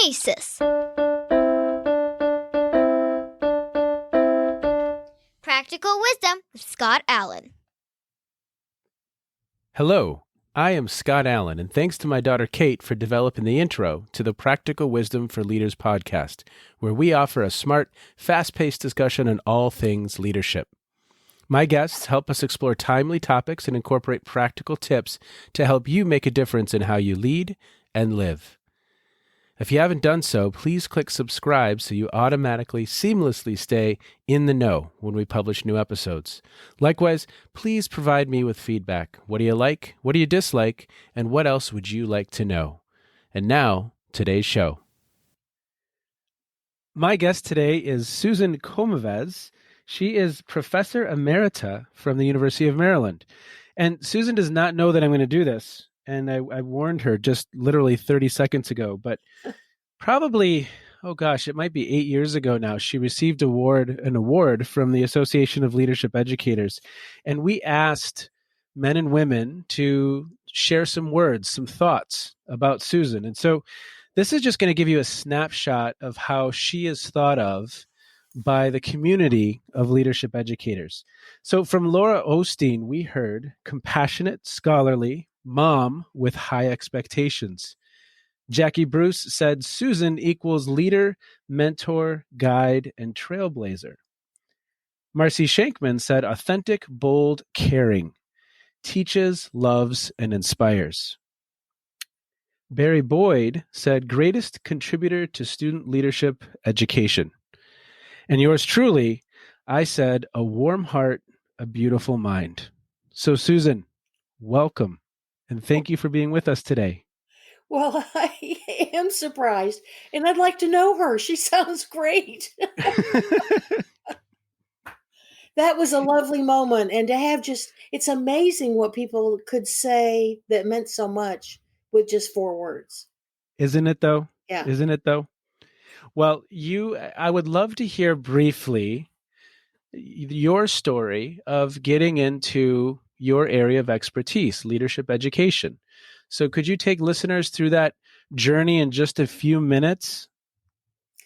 Oasis. Practical Wisdom with Scott Allen. Hello, I am Scott Allen, and thanks to my daughter Kate for developing the intro to the Practical Wisdom for Leaders podcast, where we offer a smart, fast-paced discussion on all things leadership. My guests help us explore timely topics and incorporate practical tips to help you make a difference in how you lead and live. If you haven't done so, please click subscribe so you automatically, seamlessly stay in the know when we publish new episodes. Likewise, please provide me with feedback. What do you like? What do you dislike? And what else would you like to know? And now, today's show. My guest today is Susan Komives. She is Professor Emerita from the University of Maryland. And Susan does not know that I'm going to do this. And I warned her just literally 30 seconds ago, but probably, it might be 8 years ago now, she received an award from the Association of Leadership Educators. And we asked men and women to share some words, some thoughts about Susan. And so this is just going to give you a snapshot of how she is thought of by the community of leadership educators. So from Laura Osteen, we heard compassionate, scholarly, mom with high expectations. Jackie Bruce said Susan equals leader, mentor, guide, and trailblazer. Marcy Shankman said authentic, bold, caring, teaches, loves, and inspires. Barry Boyd said greatest contributor to student leadership education. And yours truly, I said a warm heart, a beautiful mind. So Susan, welcome. And thank you for being with us today. Well, I am surprised, and I'd like to know her. She sounds great. That was a lovely moment, and to have it's amazing what people could say that meant so much with just 4 words. Isn't it though? Yeah. Isn't it though? Well, I would love to hear briefly your story of getting into your area of expertise, leadership education. So could you take listeners through that journey in just a few minutes?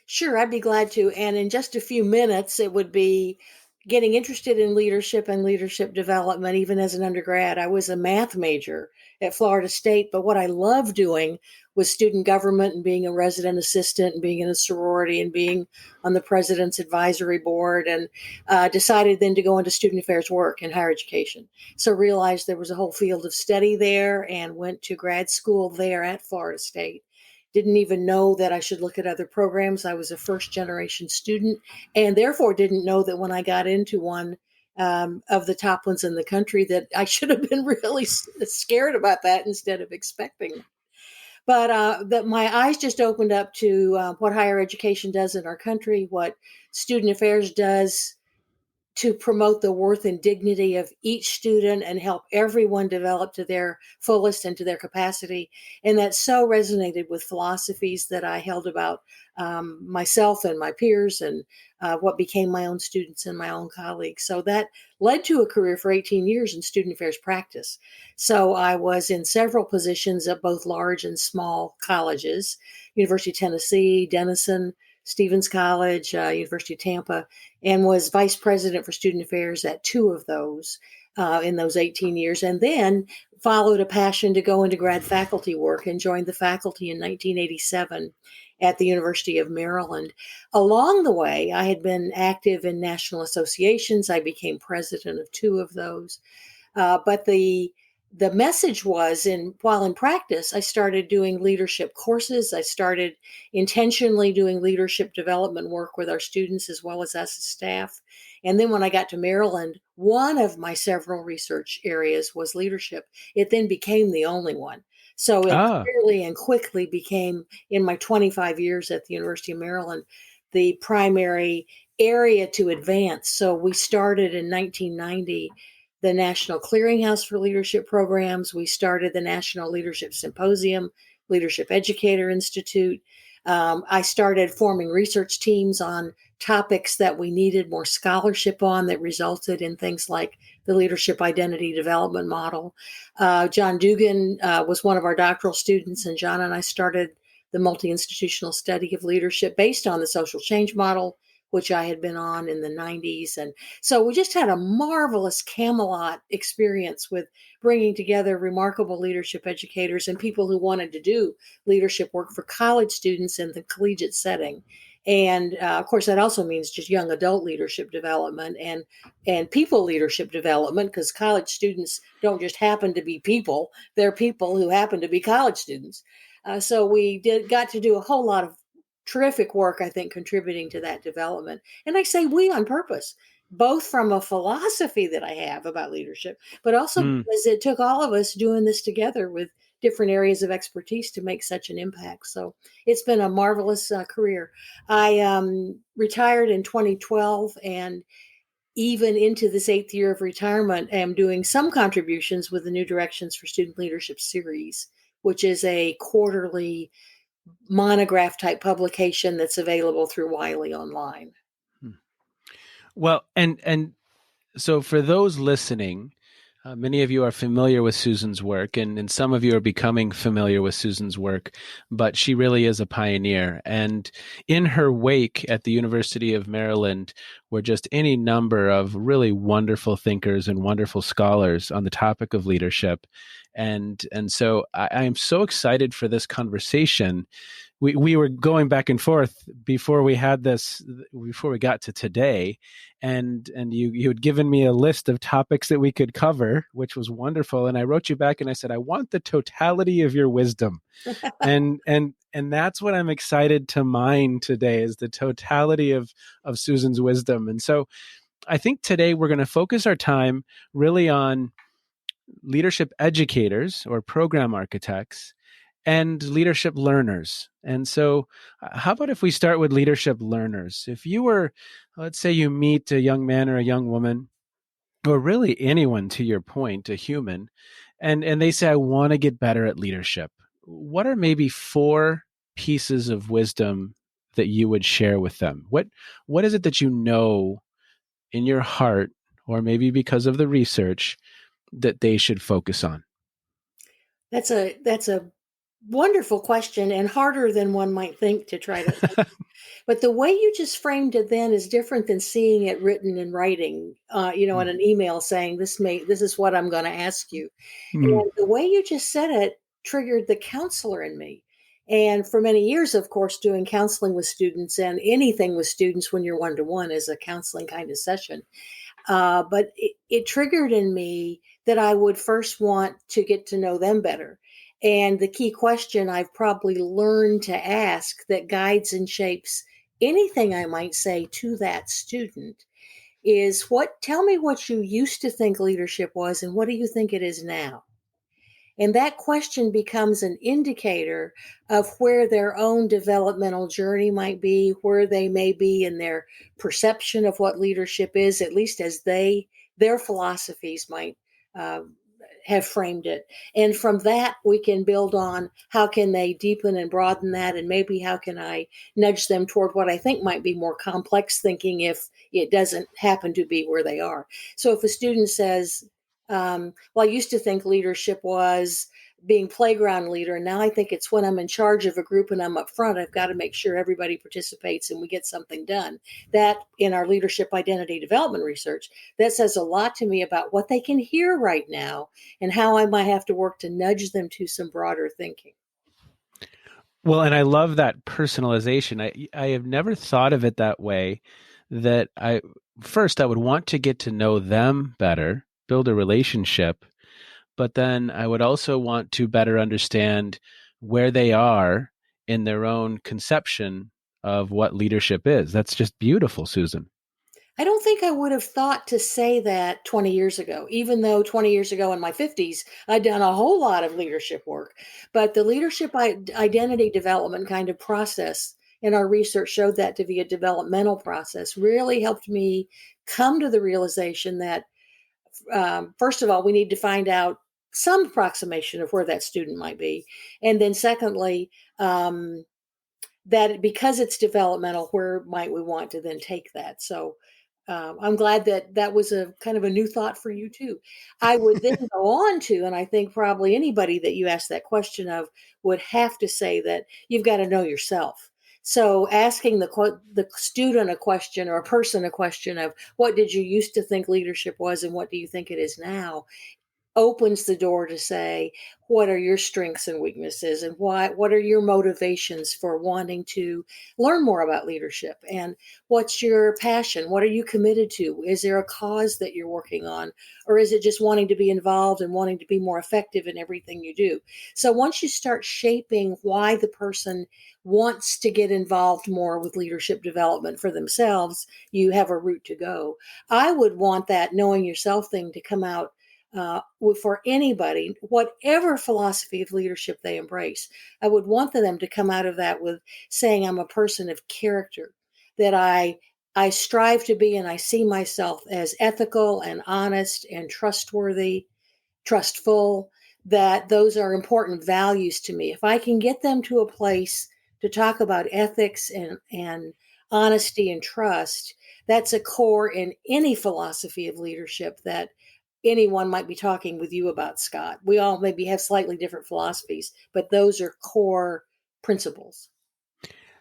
Sure, I'd be glad to. And in just a few minutes, it would be getting interested in leadership and leadership development, even as an undergrad. I was a math major at Florida State, but what I loved doing was student government and being a resident assistant and being in a sorority and being on the president's advisory board, and decided then to go into student affairs work in higher education. So realized there was a whole field of study there and went to grad school there at Florida State. Didn't even know that I should look at other programs. I was a first generation student and therefore didn't know that when I got into one of the top ones in the country that I should have been really scared about that instead of expecting. But that my eyes just opened up to what higher education does in our country, what student affairs does to promote the worth and dignity of each student and help everyone develop to their fullest and to their capacity. And that so resonated with philosophies that I held about myself and my peers and what became my own students and my own colleagues. So that led to a career for 18 years in student affairs practice. So I was in several positions at both large and small colleges, University of Tennessee, Denison, Stevens College, University of Tampa, and was vice president for student affairs at 2 of those in those 18 years, and then followed a passion to go into grad faculty work and joined the faculty in 1987 at the University of Maryland. Along the way, I had been active in national associations. I became president of 2 of those. But the message was, while in practice, I started doing leadership courses. I started intentionally doing leadership development work with our students as well as us as staff. And then when I got to Maryland, one of my several research areas was leadership. It then became the only one. So it clearly and quickly became, in my 25 years at the University of Maryland, the primary area to advance. So we started in 1990 the National Clearinghouse for Leadership Programs. We started the National Leadership Symposium, Leadership Educator Institute. I started forming research teams on topics that we needed more scholarship on that resulted in things like the Leadership Identity Development Model. John Dugan was one of our doctoral students, and John and I started the multi-institutional study of leadership based on the social change model, which I had been on in the 90s. And so we just had a marvelous Camelot experience with bringing together remarkable leadership educators and people who wanted to do leadership work for college students in the collegiate setting. And of course, that also means just young adult leadership development and people leadership development, because college students don't just happen to be people; they're people who happen to be college students. So we got to do a whole lot of terrific work, I think, contributing to that development. And I say we on purpose, both from a philosophy that I have about leadership, but also because it took all of us doing this together with different areas of expertise to make such an impact. So it's been a marvelous career. I retired in 2012, and even into this 8th year of retirement, I am doing some contributions with the New Directions for Student Leadership series, which is a quarterly monograph type publication that's available through Wiley Online. Well, and so for those listening, many of you are familiar with Susan's work, and some of you are becoming familiar with Susan's work, but she really is a pioneer. And in her wake at the University of Maryland were just any number of really wonderful thinkers and wonderful scholars on the topic of leadership. And so I am so excited for this conversation. We were going back and forth before we got to today, and you had given me a list of topics that we could cover, which was wonderful. And I wrote you back and I said, I want the totality of your wisdom. and that's what I'm excited to mine today, is the totality of Susan's wisdom. And so I think today we're going to focus our time really on leadership educators or program architects and leadership learners. And so how about if we start with leadership learners? If you were, let's say you meet a young man or a young woman, or really anyone, to your point, a human, and they say, I want to get better at leadership. What are maybe 4 pieces of wisdom that you would share with them? What is it that you know in your heart, or maybe because of the research, that they should focus on? That's a wonderful question, and harder than one might think to try to. But the way you just framed it then is different than seeing it written in writing, in an email saying this is what I'm going to ask you. And the way you just said it triggered the counselor in me. And for many years, of course, doing counseling with students and anything with students when you're one-to-one is a counseling kind of session. But it triggered in me that I would first want to get to know them better. And the key question I've probably learned to ask that guides and shapes anything I might say to that student is, tell me what you used to think leadership was, and what do you think it is now? And that question becomes an indicator of where their own developmental journey might be, where they may be in their perception of what leadership is, at least as their philosophies might uh, have framed it. And from that, we can build on how can they deepen and broaden that, and maybe how can I nudge them toward what I think might be more complex thinking if it doesn't happen to be where they are. So if a student says, well, I used to think leadership was being playground leader, and now I think it's when I'm in charge of a group and I'm up front, I've got to make sure everybody participates and we get something done. That, in our leadership identity development research, that says a lot to me about what they can hear right now and how I might have to work to nudge them to some broader thinking. Well, and I love that personalization. I have never thought of it that way, that I would want to get to know them better, build a relationship, but then I would also want to better understand where they are in their own conception of what leadership is. That's just beautiful, Susan. I don't think I would have thought to say that 20 years ago, even though 20 years ago in my 50s, I'd done a whole lot of leadership work. But the leadership identity development kind of process in our research showed that to be a developmental process, really helped me come to the realization that, first of all, we need to find out some approximation of where that student might be. And then secondly, that because it's developmental, where might we want to then take that? So I'm glad that that was a kind of a new thought for you too. I would then go on to, and I think probably anybody that you ask that question of would have to say that you've got to know yourself. So asking the student a question or a person a question of what did you used to think leadership was and what do you think it is now opens the door to say what are your strengths and weaknesses and what are your motivations for wanting to learn more about leadership, and what's your passion, what are you committed to, is there a cause that you're working on, or is it just wanting to be involved and wanting to be more effective in everything you do. So once you start shaping why the person wants to get involved more with leadership development for themselves, you have a route to go. I would want that knowing yourself thing to come out for anybody, whatever philosophy of leadership they embrace. I would want them to come out of that with saying, I'm a person of character, that I strive to be, and I see myself as ethical and honest and trustworthy, trustful, that those are important values to me. If I can get them to a place to talk about ethics and honesty and trust, that's a core in any philosophy of leadership that anyone might be talking with you about, Scott. We all maybe have slightly different philosophies, but those are core principles.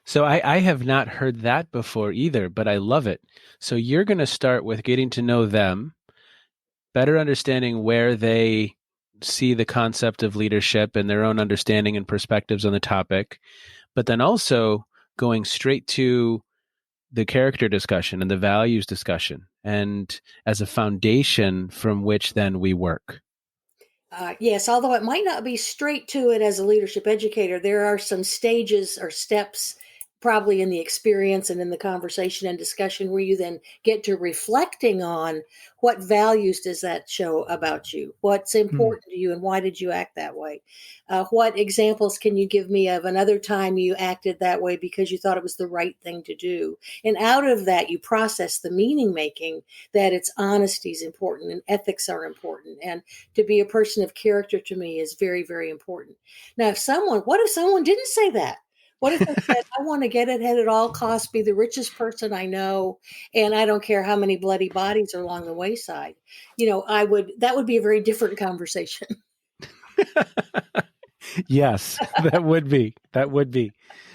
So I have not heard that before either, but I love it. So you're going to start with getting to know them, better understanding where they see the concept of leadership and their own understanding and perspectives on the topic, but then also going straight to the character discussion and the values discussion, and as a foundation from which then we work. Yes, although it might not be straight to it as a leadership educator, there are some stages or steps probably in the experience and in the conversation and discussion where you then get to reflecting on what values does that show about you, what's Mm. important to you, and why did you act that way. What examples can you give me of another time you acted that way because you thought it was the right thing to do, and out of that you process the meaning making that its honesty is important and ethics are important, and to be a person of character to me is very, very important. Now, what if someone didn't say that? What if they said, I want to get ahead at all costs, be the richest person I know, and I don't care how many bloody bodies are along the wayside? That would be a very different conversation. Yes, that would be. That would be.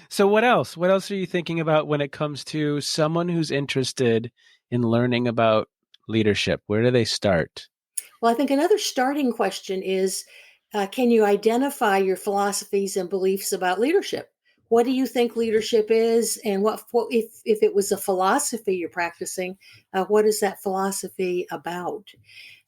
So what else? What else are you thinking about when it comes to someone who's interested in learning about leadership? Where do they start? Well, I think another starting question is can you identify your philosophies and beliefs about leadership? What do you think leadership is? And what if it was a philosophy you're practicing, what is that philosophy about?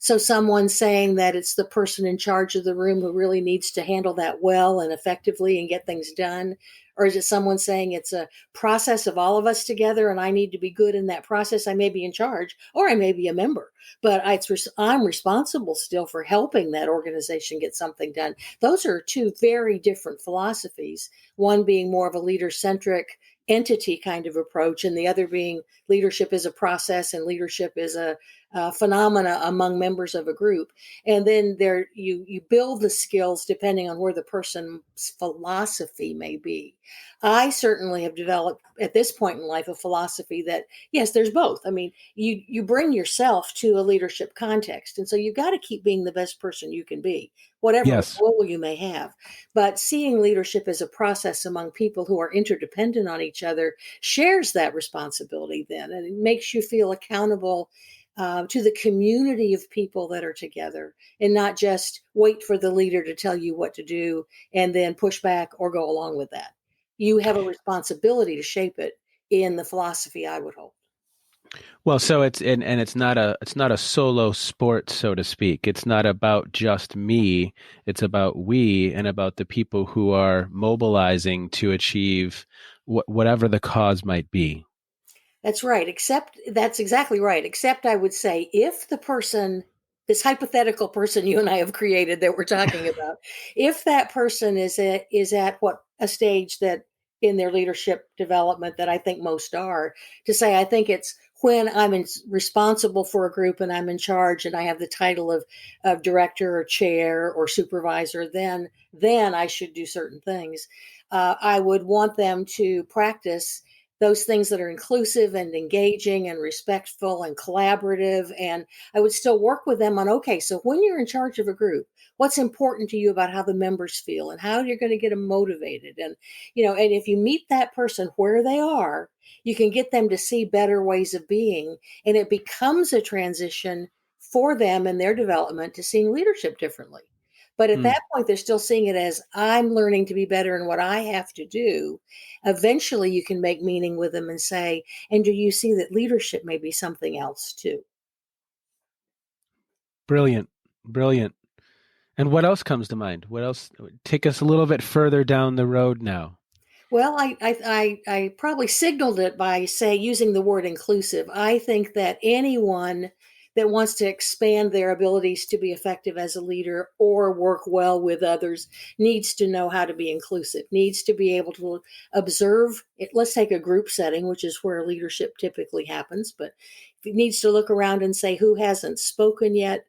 So, someone saying that it's the person in charge of the room who really needs to handle that well and effectively and get things done? Or is it someone saying it's a process of all of us together and I need to be good in that process? I may be in charge or I may be a member, but I'm responsible still for helping that organization get something done. Those are two very different philosophies, one being more of a leader centric entity kind of approach, and the other being leadership is a process and leadership is a phenomena among members of a group. And then there you build the skills depending on where the person's philosophy may be. I certainly have developed at this point in life a philosophy that yes, there's both. I mean, you bring yourself to a leadership context, and so you've got to keep being the best person you can be, whatever Yes. role you may have. But seeing leadership as a process among people who are interdependent on each other shares that responsibility then, and it makes you feel accountable to the community of people that are together, and not just wait for the leader to tell you what to do and then push back or go along with that. You have a responsibility to shape it in the philosophy, I would hope. Well, so and it's not a solo sport, so to speak. It's not about just me. It's about we and about the people who are mobilizing to achieve whatever the cause might be. That's right. Except that's exactly right. Except I would say if the person, this hypothetical person you and I have created that we're talking about, if that person is at what a stage that in their leadership development that I think most are, to say I think it's when responsible for a group and I'm in charge and I have the title of director or chair or supervisor, then I should do certain things. I would want them to practice those things that are inclusive and engaging and respectful and collaborative. And I would still work with them on, okay, so when you're in charge of a group, what's important to you about how the members feel and how you're going to get them motivated. And, and if you meet that person where they are, you can get them to see better ways of being. And it becomes a transition for them and their development to seeing leadership differently. But at that point, they're still seeing it as I'm learning to be better in what I have to do. Eventually, you can make meaning with them and say, and do you see that leadership may be something else too? Brilliant. Brilliant. And what else comes to mind? What else? Take us a little bit further down the road now. Well, I probably signaled it by using the word inclusive. I think that anyone that wants to expand their abilities to be effective as a leader or work well with others needs to know how to be inclusive, needs to be able to observe it. Let's take a group setting, which is where leadership typically happens, but it needs to look around and say, who hasn't spoken yet?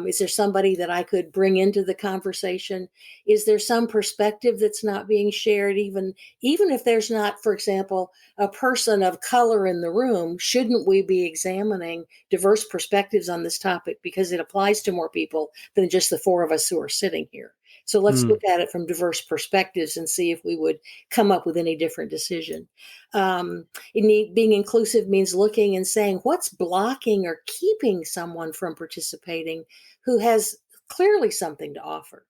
Is there somebody that I could bring into the conversation? Is there some perspective that's not being shared? Even if there's not, for example, a person of color in the room, shouldn't we be examining diverse perspectives on this topic because it applies to more people than just the four of us who are sitting here? So let's look at it from diverse perspectives and see if we would come up with any different decision. Being inclusive means looking and saying what's blocking or keeping someone from participating who has clearly something to offer.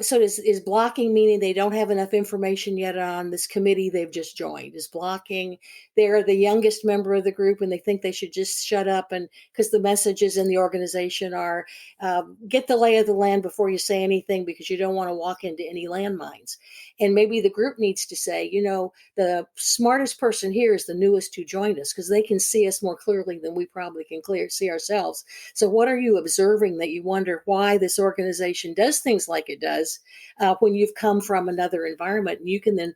So is blocking meaning they don't have enough information yet on this committee they've just joined? Is blocking they're the youngest member of the group and they think they should just shut up, and because the messages in the organization are get the lay of the land before you say anything because you don't want to walk into any landmines. And maybe the group needs to say, the smartest person here is the newest who joined us because they can see us more clearly than we probably can see ourselves. So what are you observing that you wonder why this organization does things like it does when you've come from another environment? And you can then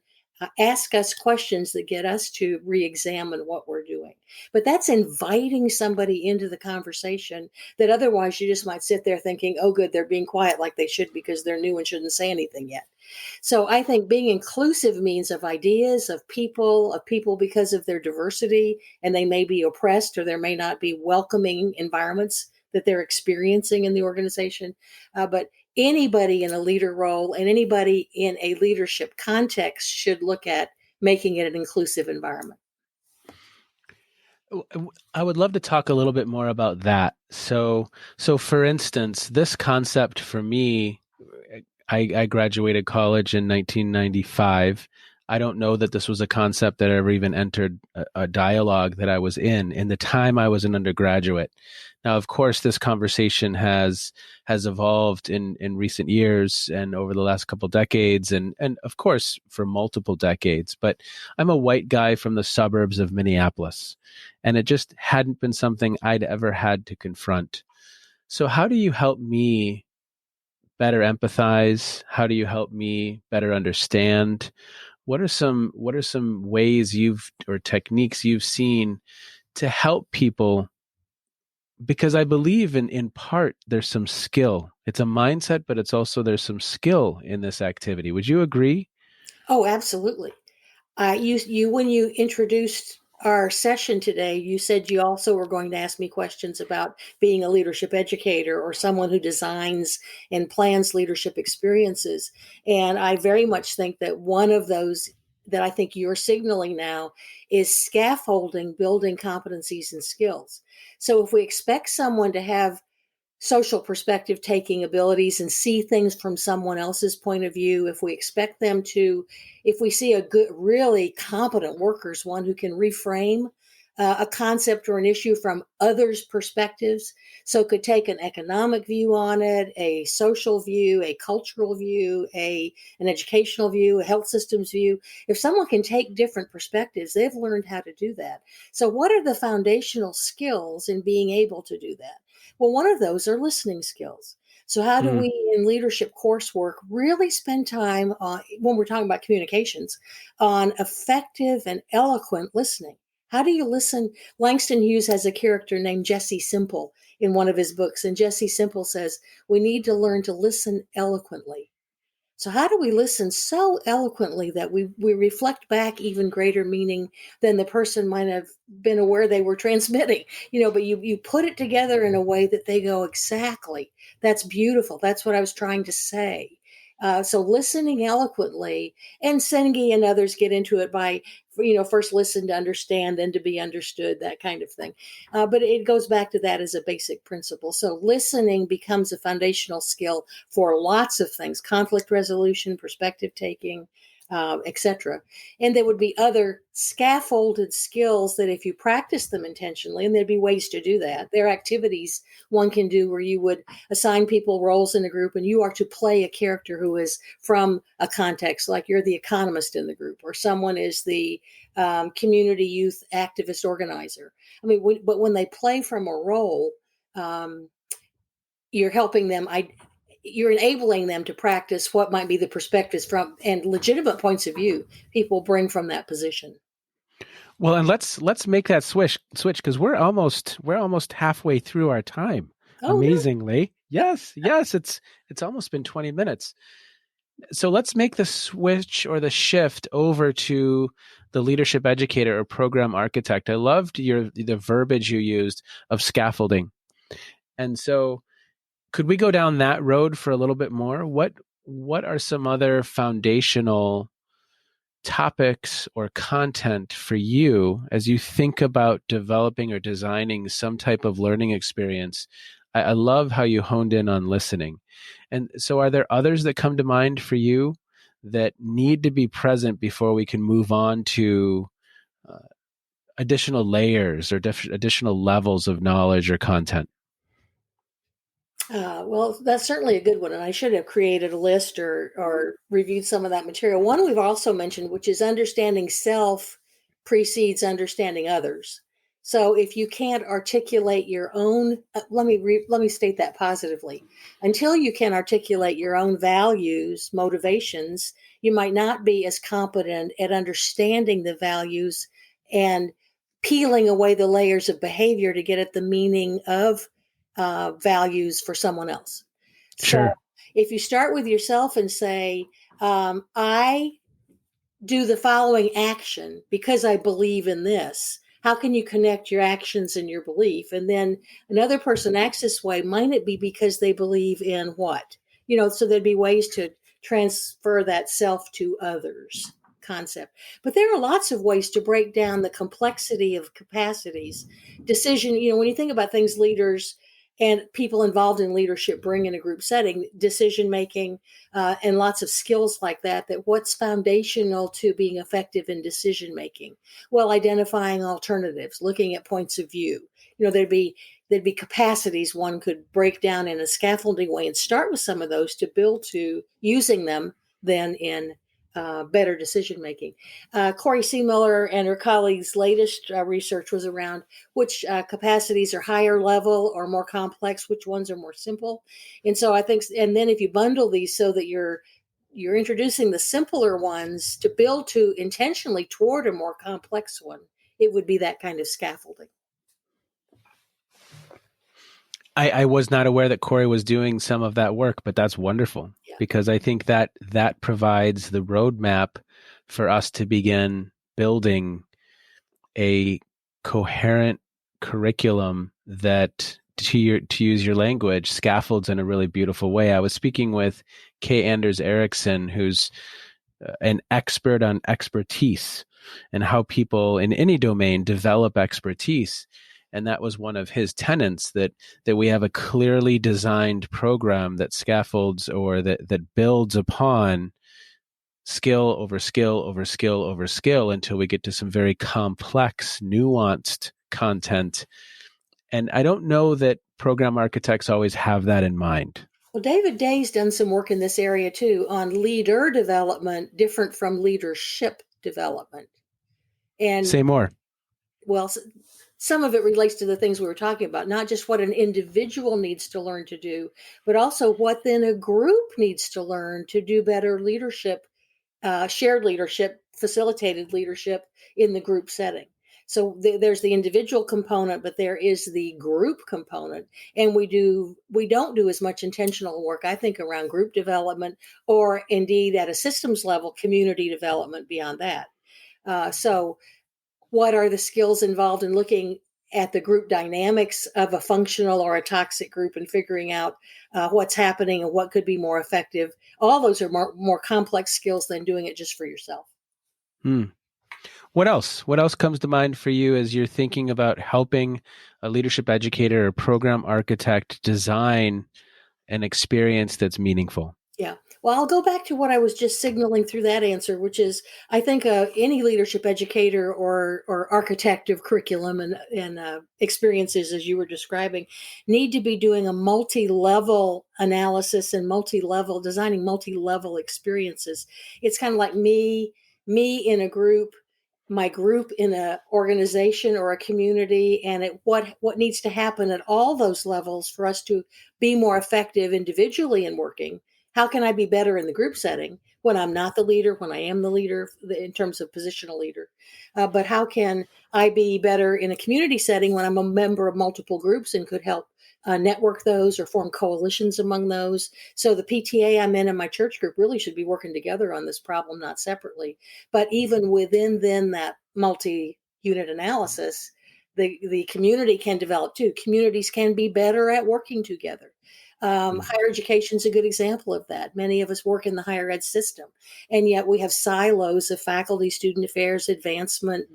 ask us questions that get us to re-examine what we're doing. But that's inviting somebody into the conversation that otherwise you just might sit there thinking, oh, good, they're being quiet like they should because they're new and shouldn't say anything yet. So I think being inclusive means of ideas, of people because of their diversity, and they may be oppressed or there may not be welcoming environments that they're experiencing in the organization. But anybody in a leader role and anybody in a leadership context should look at making it an inclusive environment. I would love to talk a little bit more about that. So for instance, this concept for me, I graduated college in 1995. I don't know that this was a concept that ever even entered a dialogue that I was in the time I was an undergraduate. Now, of course, this conversation has evolved in recent years and over the last couple decades, and of course for multiple decades. But I'm a white guy from the suburbs of Minneapolis, and it just hadn't been something I'd ever had to confront. So, how do you help me better empathize? How do you help me better understand? What are some ways you've or techniques you've seen to help people? Because I believe in part there's some skill. It's a mindset, but it's also there's some skill in this activity. Would you agree? Oh, absolutely. You when you introduced our session today, you said you also were going to ask me questions about being a leadership educator or someone who designs and plans leadership experiences. And I very much think that one of those that I think you're signaling now is scaffolding, building competencies and skills. So if we expect someone to have social perspective taking abilities and see things from someone else's point of view, if we expect them to, if we see a good, really competent workers, one who can reframe a concept or an issue from others' perspectives, so could take an economic view on it, a social view, a cultural view, an educational view, a health systems view. If someone can take different perspectives, they've learned how to do that. So what are the foundational skills in being able to do that? Well, one of those are listening skills. So how do we in leadership coursework really spend time on, when we're talking about communications, on effective and eloquent listening? How do you listen? Langston Hughes has a character named Jesse Simple in one of his books, and Jesse Simple says we need to learn to listen eloquently. So how do we listen so eloquently that we reflect back even greater meaning than the person might have been aware they were transmitting? But you put it together in a way that they go, exactly. That's beautiful. That's what I was trying to say. So listening eloquently, and Sengi and others get into it by, first listen to understand, then to be understood, that kind of thing. But it goes back to that as a basic principle. So listening becomes a foundational skill for lots of things: conflict resolution, perspective taking, etc. And there would be other scaffolded skills that, if you practice them intentionally, and there'd be ways to do that. There are activities one can do where you would assign people roles in a group, and you are to play a character who is from a context, like you're the economist in the group, or someone is the community youth activist organizer. I mean, but when they play from a role, um, you're helping them. You're enabling them to practice what might be the perspectives from and legitimate points of view people bring from that position. Well, and let's make that switch because we're almost halfway through our time. Oh no! Amazingly, yes, it's almost been 20 minutes. So let's make the switch or the shift over to the leadership educator or program architect. I loved the verbiage you used of scaffolding, and so could we go down that road for a little bit more? What are some other foundational topics or content for you as you think about developing or designing some type of learning experience? I love how you honed in on listening. And so, are there others that come to mind for you that need to be present before we can move on to uh, additional layers or additional levels of knowledge or content? Well, that's certainly a good one, and I should have created a list or reviewed some of that material. One we've also mentioned, which is understanding self precedes understanding others. So if you can't articulate your own, let me state that positively. Until you can articulate your own values, motivations, you might not be as competent at understanding the values and peeling away the layers of behavior to get at the meaning of values for someone else. So Sure. if you start with yourself and say, I do the following action because I believe in this, how can you connect your actions and your belief? And then another person acts this way. Might it be because they believe in what? So there'd be ways to transfer that self to others concept. But there are lots of ways to break down the complexity of capacities. Decision, when you think about things leaders and people involved in leadership bring in a group setting, decision making, and lots of skills like that what's foundational to being effective in decision making? Well, identifying alternatives, looking at points of view. There'd be capacities one could break down in a scaffolding way and start with some of those to build to using them then in better decision making. Corey C. Miller and her colleagues' latest research was around which capacities are higher level or more complex, which ones are more simple. And so I think, and then if you bundle these so that you're introducing the simpler ones to build to intentionally toward a more complex one, it would be that kind of scaffolding. I was not aware that Corey was doing some of that work, but that's wonderful Yeah. because I think that provides the roadmap for us to begin building a coherent curriculum that, to use your language, scaffolds in a really beautiful way. I was speaking with Kay Anders Erickson, who's an expert on expertise and how people in any domain develop expertise. And that was one of his tenets, that we have a clearly designed program that scaffolds or that builds upon skill over skill over skill over skill until we get to some very complex, nuanced content. And I don't know that program architects always have that in mind. Well, David Day's done some work in this area too on leader development, different from leadership development. And Say more. well, some of it relates to the things we were talking about, not just what an individual needs to learn to do, but also what then a group needs to learn to do better leadership, shared leadership, facilitated leadership in the group setting. So there's the individual component, but there is the group component. And we don't do as much intentional work, I think, around group development, or indeed at a systems level, community development beyond that. So what are the skills involved in looking at the group dynamics of a functional or a toxic group and figuring out what's happening and what could be more effective? All those are more complex skills than doing it just for yourself. Hmm. What else? What else comes to mind for you as you're thinking about helping a leadership educator or program architect design an experience that's meaningful? Yeah. Well, I'll go back to what I was just signaling through that answer, which is I think any leadership educator or architect of curriculum and experiences, as you were describing, need to be doing a multi-level analysis and designing multi-level experiences. It's kind of like me in a group, my group in a organization or a community, and what needs to happen at all those levels for us to be more effective individually in working. How can I be better in the group setting when I'm not the leader, when I am the leader in terms of positional leader? But how can I be better in a community setting when I'm a member of multiple groups and could help network those or form coalitions among those? So the PTA I'm in and my church group really should be working together on this problem, not separately. But even within then that multi-unit analysis, the community can develop too. Communities can be better at working together. Higher education is a good example of that. Many of us work in the higher ed system, and yet we have silos of faculty, student affairs, advancement,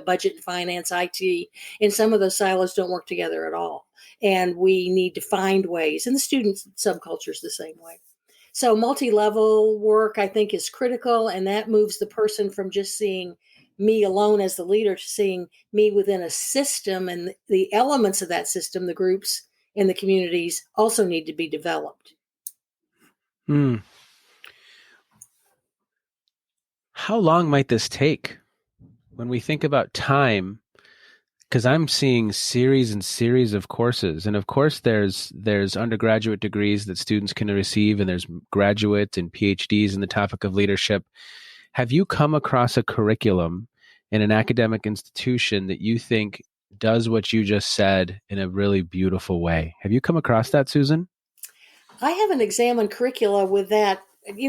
budget and finance, IT, and some of those silos don't work together at all. And we need to find ways, and the student subculture is the same way. So multi-level work, I think, is critical, and that moves the person from just seeing me alone as the leader to seeing me within a system, and the elements of that system, the groups and the communities, also need to be developed. Hmm. How long might this take? When we think about time, because I'm seeing series and series of courses, and of course there's undergraduate degrees that students can receive, and there's graduates and PhDs in the topic of leadership. Have you come across a curriculum in an academic institution that you think does what you just said in a really beautiful way? Have you come across that, Susan? I haven't examined curricula with that.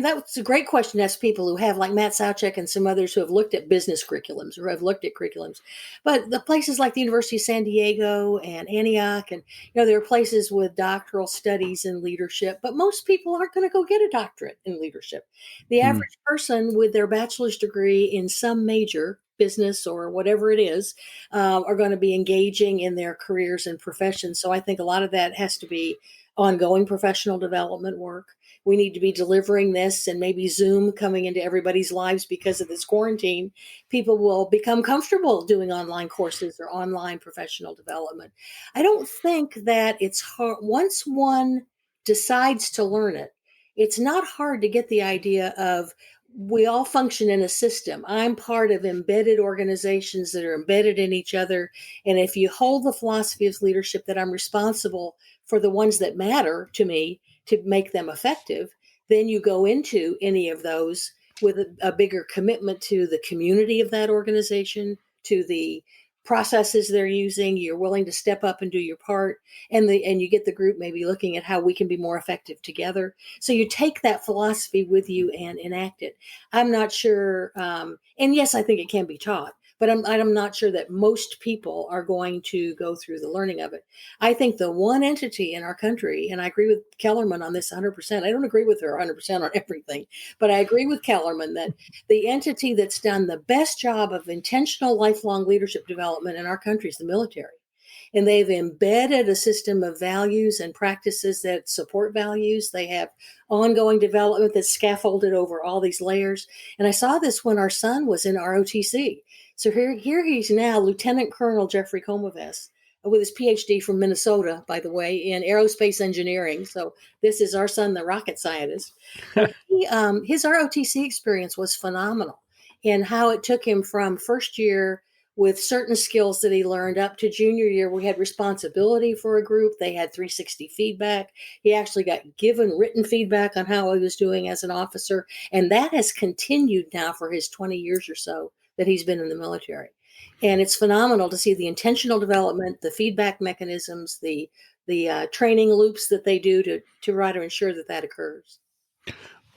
That's a great question to ask people who have, like Matt Sauchek and some others who have looked at business curriculums or have looked at curriculums. But the places like the University of San Diego and Antioch, and there are places with doctoral studies in leadership, but most people aren't going to go get a doctorate in leadership. The Hmm. average person with their bachelor's degree in some major, business or whatever it is, are going to be engaging in their careers and professions. So I think a lot of that has to be ongoing professional development work. We need to be delivering this, and maybe Zoom coming into everybody's lives because of this quarantine. People will become comfortable doing online courses or online professional development. I don't think that it's hard. Once one decides to learn it, it's not hard to get the idea of we all function in a system. I'm part of embedded organizations that are embedded in each other. And if you hold the philosophy of leadership that I'm responsible for the ones that matter to me to make them effective, then you go into any of those with a bigger commitment to the community of that organization, to the processes they're using. You're willing to step up and do your part, and you get the group maybe looking at how we can be more effective together. So you take that philosophy with you and enact it. I'm not sure, and yes, I think it can be taught, but I'm not sure that most people are going to go through the learning of it. I think the one entity in our country, and I agree with Kellerman on this 100%. I don't agree with her 100% on everything, but I agree with Kellerman that the entity that's done the best job of intentional lifelong leadership development in our country is the military. And they've embedded a system of values and practices that support values. They have ongoing development that's scaffolded over all these layers. And I saw this when our son was in ROTC. So here he's now Lieutenant Colonel Jeffrey Komives with his PhD from Minnesota, by the way, in aerospace engineering. So this is our son, the rocket scientist. And his ROTC experience was phenomenal in how it took him from first year with certain skills that he learned up to junior year. We had responsibility for a group. They had 360 feedback. He actually got given written feedback on how he was doing as an officer. And that has continued now for his 20 years or so that he's been in the military. And it's phenomenal to see the intentional development, the feedback mechanisms, the training loops that they do to try to ensure that that occurs.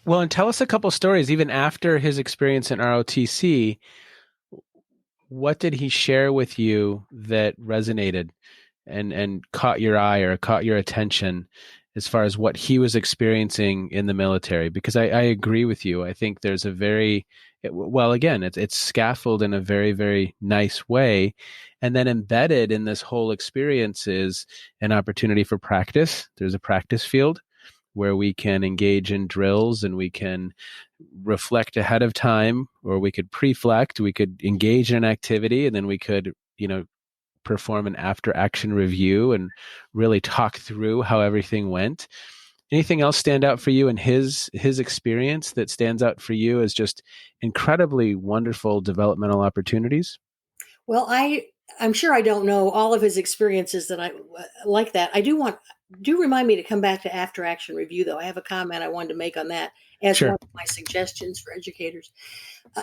Well, and tell us a couple stories, even after his experience in ROTC. What did he share with you that resonated and caught your eye or caught your attention as far as what he was experiencing in the military? Because I agree with you. I think there's a well, again, it's scaffolded in a very, very nice way. And then embedded in this whole experience is an opportunity for practice. There's a practice field where we can engage in drills and we can reflect ahead of time, or we could preflect, we could engage in an activity, and then we could, perform an after action review and really talk through how everything went. Anything else stand out for you in his experience that stands out for you as just incredibly wonderful developmental opportunities? Well, I'm sure I don't know all of his experiences that I like that. Do remind me to come back to after action review, though. I have a comment I wanted to make on that as Sure. one of my suggestions for educators.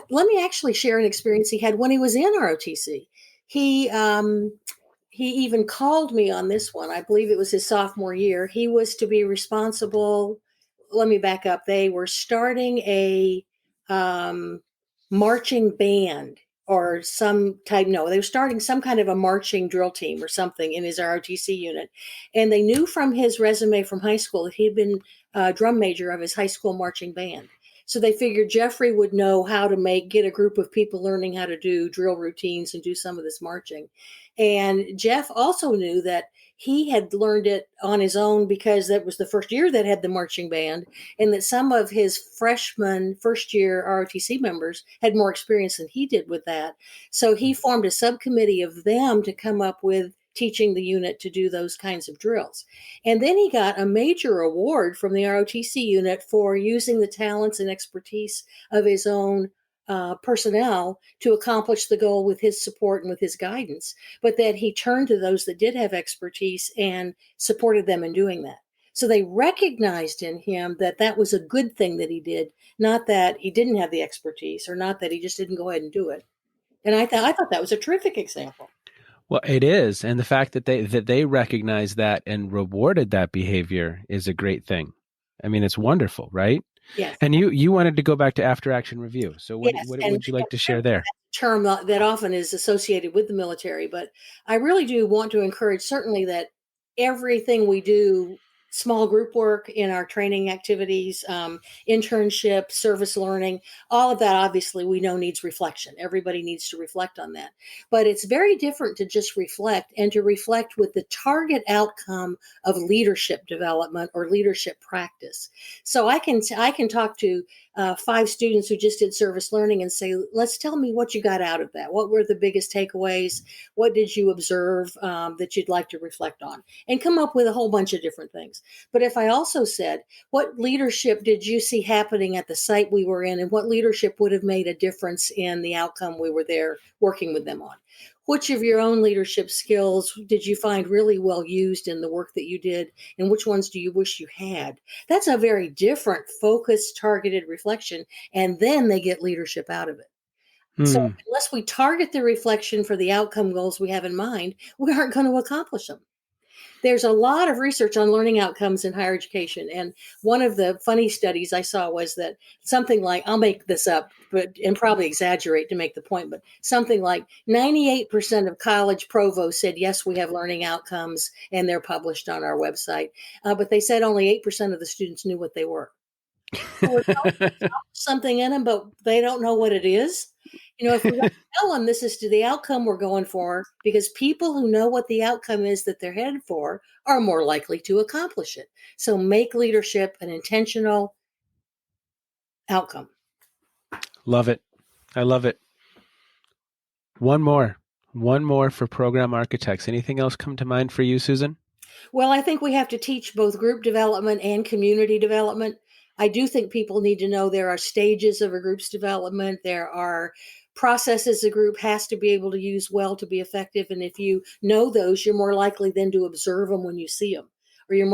Let me actually share an experience he had when he was in ROTC. He he even called me on this one. I believe it was his sophomore year. He was to be responsible. Let me back up. They were starting a um, marching band or some type. No, they were starting some kind of a marching drill team or something in his ROTC unit. And they knew from his resume from high school that he had been drum major of his high school marching band. So they figured Jeffrey would know how to get a group of people learning how to do drill routines and do some of this marching. And Jeff also knew that he had learned it on his own because that was the first year that had the marching band, and that some of his freshman first year ROTC members had more experience than he did with that. So he formed a subcommittee of them to come up with teaching the unit to do those kinds of drills. And then he got a major award from the ROTC unit for using the talents and expertise of his own personnel to accomplish the goal with his support and with his guidance, but that he turned to those that did have expertise and supported them in doing that. So they recognized in him that that was a good thing that he did, not that he didn't have the expertise or not that he just didn't go ahead and do it. And I thought that was a terrific example. Well, it is, and the fact that they recognized that and rewarded that behavior is a great thing. I mean, it's wonderful, right? Yes. And you wanted to go back to after action review. So what Yes, what and would you like to share there? term that often is associated with the military, but I really do want to encourage certainly that everything we do, small group work in our training activities, internship, service learning, all of that obviously we know needs reflection. Everybody needs to reflect on that. But it's very different to just reflect and to reflect with the target outcome of leadership development or leadership practice. So I can talk to 5 students who just did service learning and say, let's tell me what you got out of that. What were the biggest takeaways? What did you observe that you'd like to reflect on? And come up with a whole bunch of different things. But if I also said, what leadership did you see happening at the site we were in, and what leadership would have made a difference in the outcome we were there working with them on? Which of your own leadership skills did you find really well used in the work that you did, and which ones do you wish you had? That's a very different, focused, targeted reflection, and then they get leadership out of it. So unless we target the reflection for the outcome goals we have in mind, we aren't going to accomplish them. There's a lot of research on learning outcomes in higher education. And one of the funny studies I saw was that something like, I'll make this up, and probably exaggerate to make the point, but something like 98% of college provosts said, yes, we have learning outcomes, and they're published on our website. But they said only 8% of the students knew what they were. So we're something in them, but they don't know what it is. If we don't tell them this is to the outcome we're going for, because people who know what the outcome is that they're headed for are more likely to accomplish it. So make leadership an intentional outcome. Love it. I love it. One more for program architects. Anything else come to mind for you, Susan? Well, I think we have to teach both group development and community development. I do think people need to know there are stages of a group's development. There are processes a group has to be able to use well to be effective. And if you know those, you're more likely then to observe them when you see them, or you're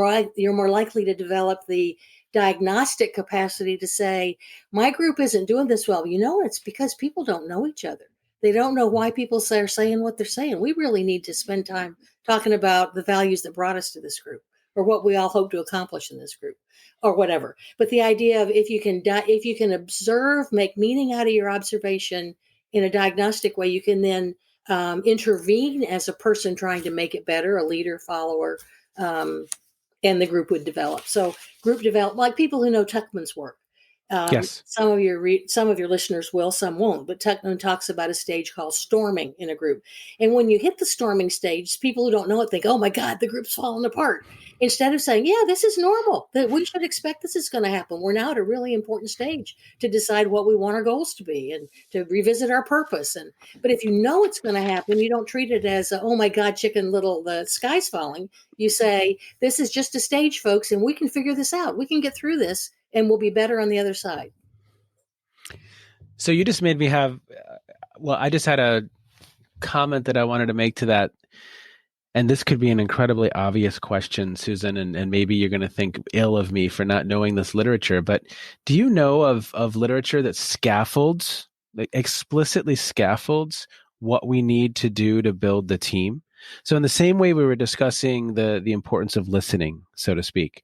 more likely to develop the diagnostic capacity to say, my group isn't doing this well. It's because people don't know each other. They don't know why people are saying what they're saying. We really need to spend time talking about the values that brought us to this group, or what we all hope to accomplish in this group, or whatever. But the idea of if you can observe, make meaning out of your observation in a diagnostic way, you can then intervene as a person trying to make it better, a leader, follower, um, and the group would develop. So group develop, like people who know Tuckman's work. Yes. Some of your listeners will, some won't. But Tuckman talks about a stage called storming in a group, and when you hit the storming stage, people who don't know it think, "Oh my God, the group's falling apart." Instead of saying, "Yeah, this is normal. That we should expect this is going to happen. We're now at a really important stage to decide what we want our goals to be and to revisit our purpose." And but if you know it's going to happen, you don't treat it as, "Oh my God, Chicken Little, the sky's falling." You say, "This is just a stage, folks, and we can figure this out. We can get through this, and we'll be better on the other side." So you just made me have, I just had a comment that I wanted to make to that. And this could be an incredibly obvious question, Susan, and maybe you're going to think ill of me for not knowing this literature. But do you know of literature that scaffolds, like explicitly scaffolds what we need to do to build the team? So in the same way we were discussing the importance of listening, so to speak,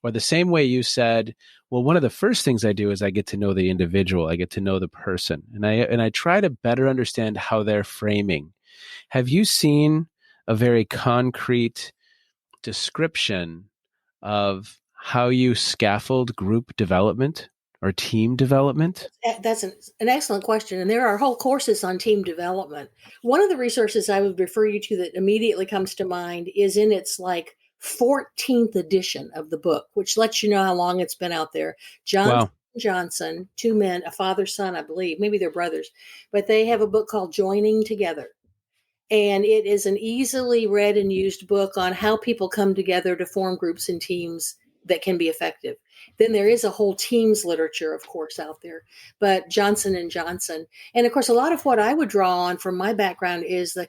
or the same way you said, well, one of the first things I do is I get to know the individual, I get to know the person, and I try to better understand how they're framing. Have you seen a very concrete description of how you scaffold group development or team development? That's an excellent question. And there are whole courses on team development. One of the resources I would refer you to that immediately comes to mind is in its 14th edition of the book, which lets you know how long it's been out there. Wow. Johnson, two men, a father, son, I believe, maybe they're brothers, but they have a book called Joining Together. And it is an easily read and used book on how people come together to form groups and teams that can be effective. Then there is a whole teams literature, of course, out there, but Johnson and Johnson. And of course, a lot of what I would draw on from my background is the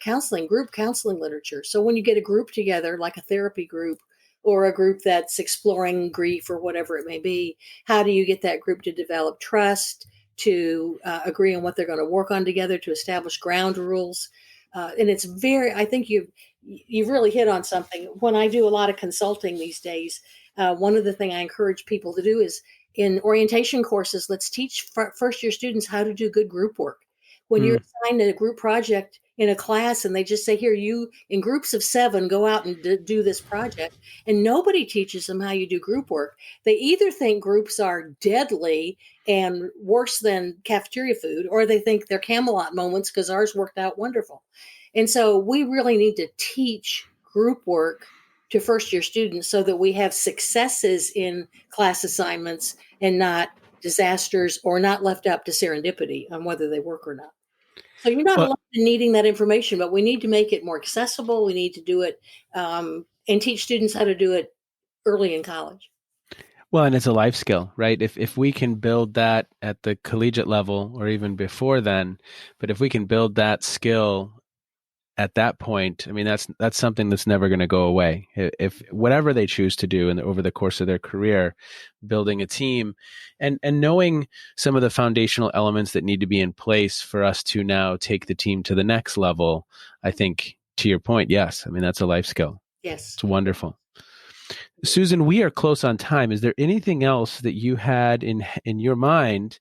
group counseling literature. So when you get a group together, like a therapy group or a group that's exploring grief or whatever it may be, how do you get that group to develop trust, to agree on what they're going to work on together, to establish ground rules? And it's I think you've really hit on something. When I do a lot of consulting these days, one of the things I encourage people to do is in orientation courses, let's teach first year students how to do good group work. When you're assigned a group project in a class and they just say, "Here, you in groups of 7, go out and do this project," and nobody teaches them how you do group work, they either think groups are deadly and worse than cafeteria food, or they think they're Camelot moments because ours worked out wonderful. And so we really need to teach group work to first year students so that we have successes in class assignments and not disasters, or not left up to serendipity on whether they work or not. So you're not alone in needing that information, but we need to make it more accessible. We need to do it and teach students how to do it early in college. Well, and it's a life skill, right? If we can build that at the collegiate level or even before then, but if we can build that skill at that point, I mean, that's something that's never going to go away. If whatever they choose to do over the course of their career, building a team and knowing some of the foundational elements that need to be in place for us to now take the team to the next level, I think to your point, yes. I mean, that's a life skill. Yes. It's wonderful. Susan, we are close on time. Is there anything else that you had in your mind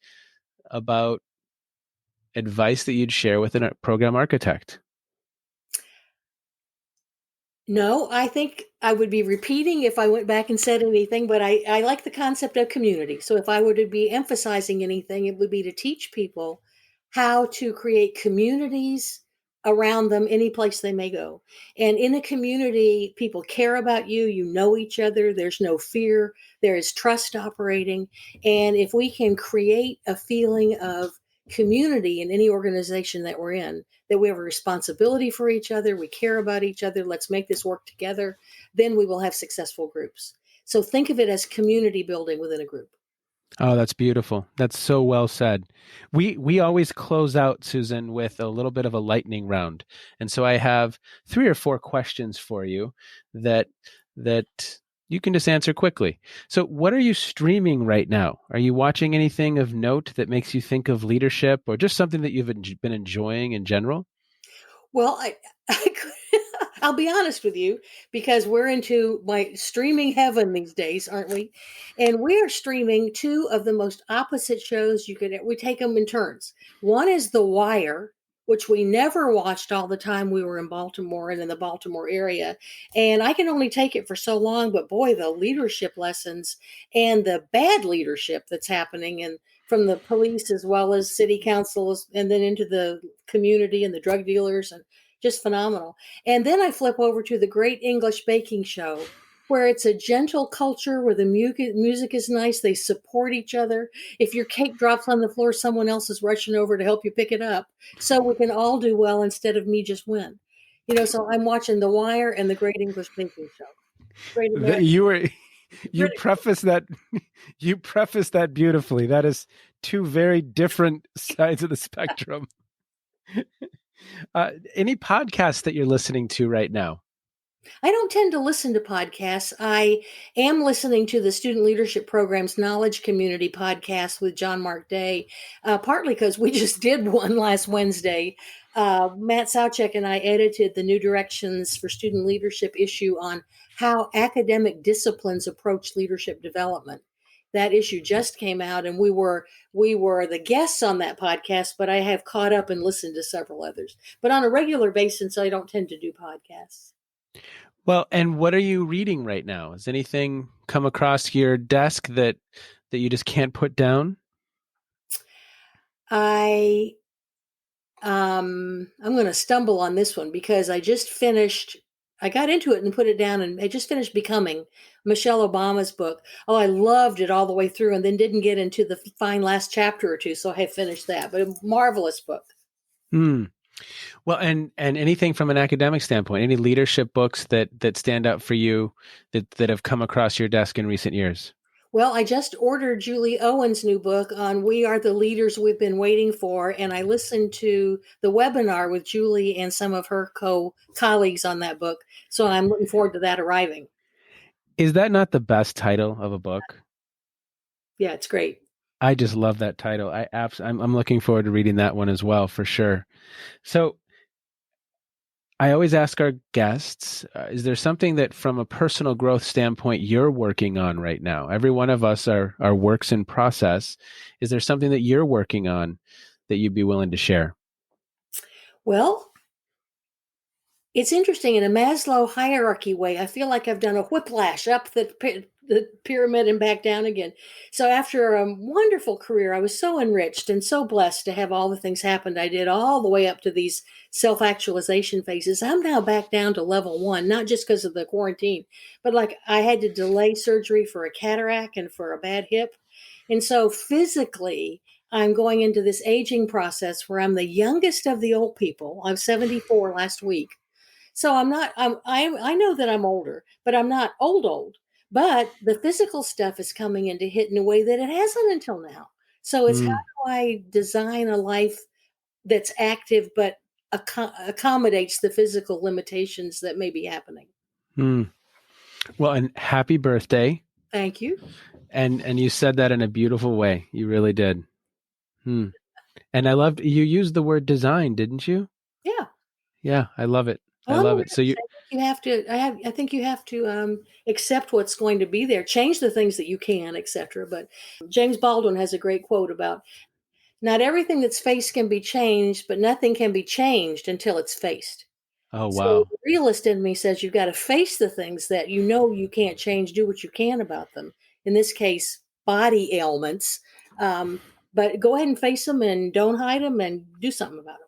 about advice that you'd share with a program architect? No, I think I would be repeating if I went back and said anything, but I like the concept of community. So if I were to be emphasizing anything, it would be to teach people how to create communities around them any place they may go. And in a community, people care about you, you know each other, there's no fear, there is trust operating. And if we can create a feeling of community in any organization that we're in, that we have a responsibility for each other, we care about each other, let's make this work together, then we will have successful groups. So think of it as community building within a group. Oh, that's beautiful. That's so well said. We always close out, Susan, with a little bit of a lightning round. And so I have 3 or 4 questions for you that You can just answer quickly. So, what are you streaming right now? Are you watching anything of note that makes you think of leadership or just something that you've been enjoying in general? Well, I'll be honest with you because we're into my streaming heaven these days, aren't we? And we are streaming two of the most opposite shows you could. We take them in turns. One is The Wire, which we never watched all the time we were in Baltimore and in the Baltimore area. And I can only take it for so long, but boy, the leadership lessons and the bad leadership that's happening and from the police as well as city councils and then into the community and the drug dealers and just phenomenal. And then I flip over to the Great English Baking Show, where it's a gentle culture where the music is nice. They support each other. If your cake drops on the floor, someone else is rushing over to help you pick it up. So we can all do well instead of me just win. So I'm watching The Wire and the Great English Baking Show. Great American. You were you British. preface that you preface that beautifully. That is two very different sides of the spectrum. Any podcasts that you're listening to right now? I don't tend to listen to podcasts. I am listening to the Student Leadership Program's Knowledge Community podcast with John Mark Day, partly because we just did one last Wednesday. Matt Sauchek and I edited the New Directions for Student Leadership issue on how academic disciplines approach leadership development. That issue just came out, and we were the guests on that podcast, but I have caught up and listened to several others. But on a regular basis, I don't tend to do podcasts. Well, and what are you reading right now? Has anything come across your desk that you just can't put down? I'm going to stumble on this one because I got into it and put it down, and I just finished Becoming, Michelle Obama's book. Oh, I loved it all the way through and then didn't get into the fine last chapter or two. So I have finished that, but a marvelous book. Well, and anything from an academic standpoint, any leadership books that stand out for you that have come across your desk in recent years? Well, I just ordered Julie Owen's new book on We Are the Leaders We've Been Waiting For, and I listened to the webinar with Julie and some of her colleagues on that book. So I'm looking forward to that arriving. Is that not the best title of a book? Yeah, it's great. I just love that title. I'm looking forward to reading that one as well, for sure. So I always ask our guests, is there something that from a personal growth standpoint you're working on right now? Every one of us are works in process. Is there something that you're working on that you'd be willing to share? Well, it's interesting in a Maslow hierarchy way. I feel like I've done a whiplash up the pyramid and back down again. So after a wonderful career, I was so enriched and so blessed to have all the things happen I did all the way up to these self-actualization phases. I'm now back down to level 1, not just because of the quarantine, but like I had to delay surgery for a cataract and for a bad hip. And so physically, I'm going into this aging process where I'm the youngest of the old people. I'm 74 last week. So I know that I'm older, but I'm not old. But the physical stuff is coming in to hit in a way that it hasn't until now. So it's how do I design a life that's active but accommodates the physical limitations that may be happening? Well, and happy birthday. Thank you. And you said that in a beautiful way. You really did. And I loved you used the word design, didn't you? Yeah. Yeah, I love it. Well, I love it. So you have to. I think you have to accept what's going to be there, change the things that you can, etc. But James Baldwin has a great quote about not everything that's faced can be changed, but nothing can be changed until it's faced. Oh, So wow. the realist in me says you've got to face the things that you know you can't change. Do what you can about them. In this case, body ailments. But go ahead and face them and don't hide them and do something about them.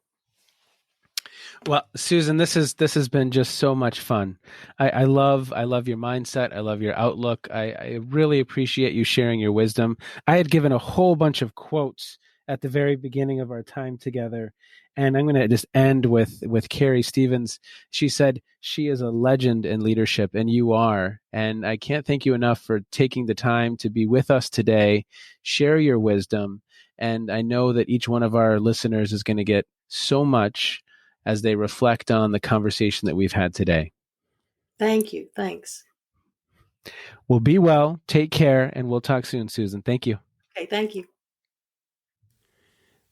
Well, Susan, this has been just so much fun. I love your mindset. I love your outlook. I really appreciate you sharing your wisdom. I had given a whole bunch of quotes at the very beginning of our time together, and I'm going to just end with Carrie Stevens. She said she is a legend in leadership, and you are. And I can't thank you enough for taking the time to be with us today, share your wisdom, and I know that each one of our listeners is going to get so much as they reflect on the conversation that we've had today. Thank you. Thanks. Well, be well, take care, and we'll talk soon, Susan. Thank you. Okay, thank you.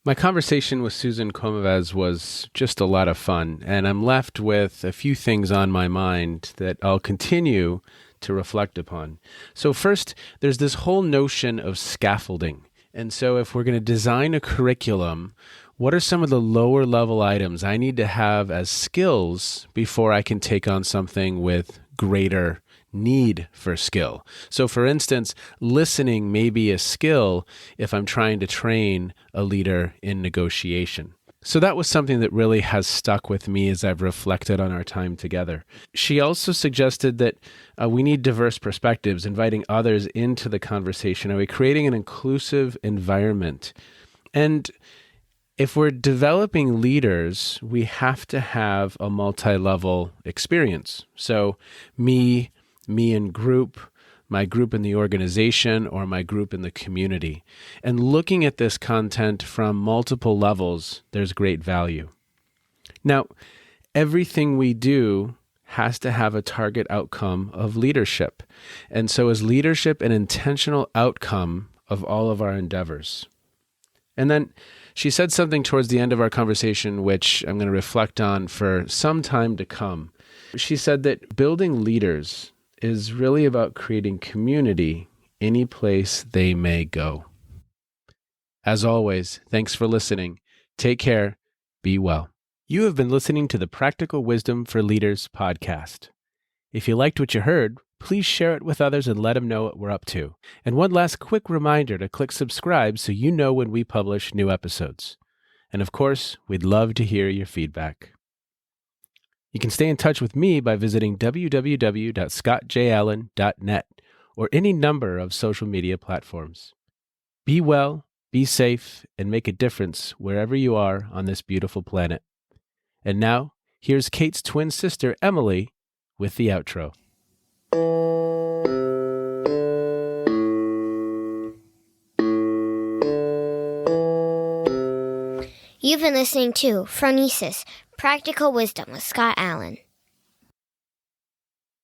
My conversation with Susan Komives was just a lot of fun, and I'm left with a few things on my mind that I'll continue to reflect upon. So first, there's this whole notion of scaffolding. And so if we're going to design a curriculum, what are some of the lower level items I need to have as skills before I can take on something with greater need for skill? So for instance, listening may be a skill if I'm trying to train a leader in negotiation. So that was something that really has stuck with me as I've reflected on our time together. She also suggested that we need diverse perspectives, inviting others into the conversation. Are we creating an inclusive environment? And if we're developing leaders, we have to have a multi-level experience. So me in group, my group in the organization, or my group in the community. And looking at this content from multiple levels, there's great value. Now, everything we do has to have a target outcome of leadership. And so is leadership an intentional outcome of all of our endeavors? And then she said something towards the end of our conversation, which I'm going to reflect on for some time to come. She said that building leaders is really about creating community any place they may go. As always, thanks for listening. Take care. Be well. You have been listening to the Practical Wisdom for Leaders podcast. If you liked what you heard, please share it with others and let them know what we're up to. And one last quick reminder to click subscribe so you know when we publish new episodes. And of course, we'd love to hear your feedback. You can stay in touch with me by visiting www.scottjallen.net or any number of social media platforms. Be well, be safe, and make a difference wherever you are on this beautiful planet. And now, here's Kate's twin sister, Emily, with the outro. You've been listening to Phronesis, Practical Wisdom with Scott Allen.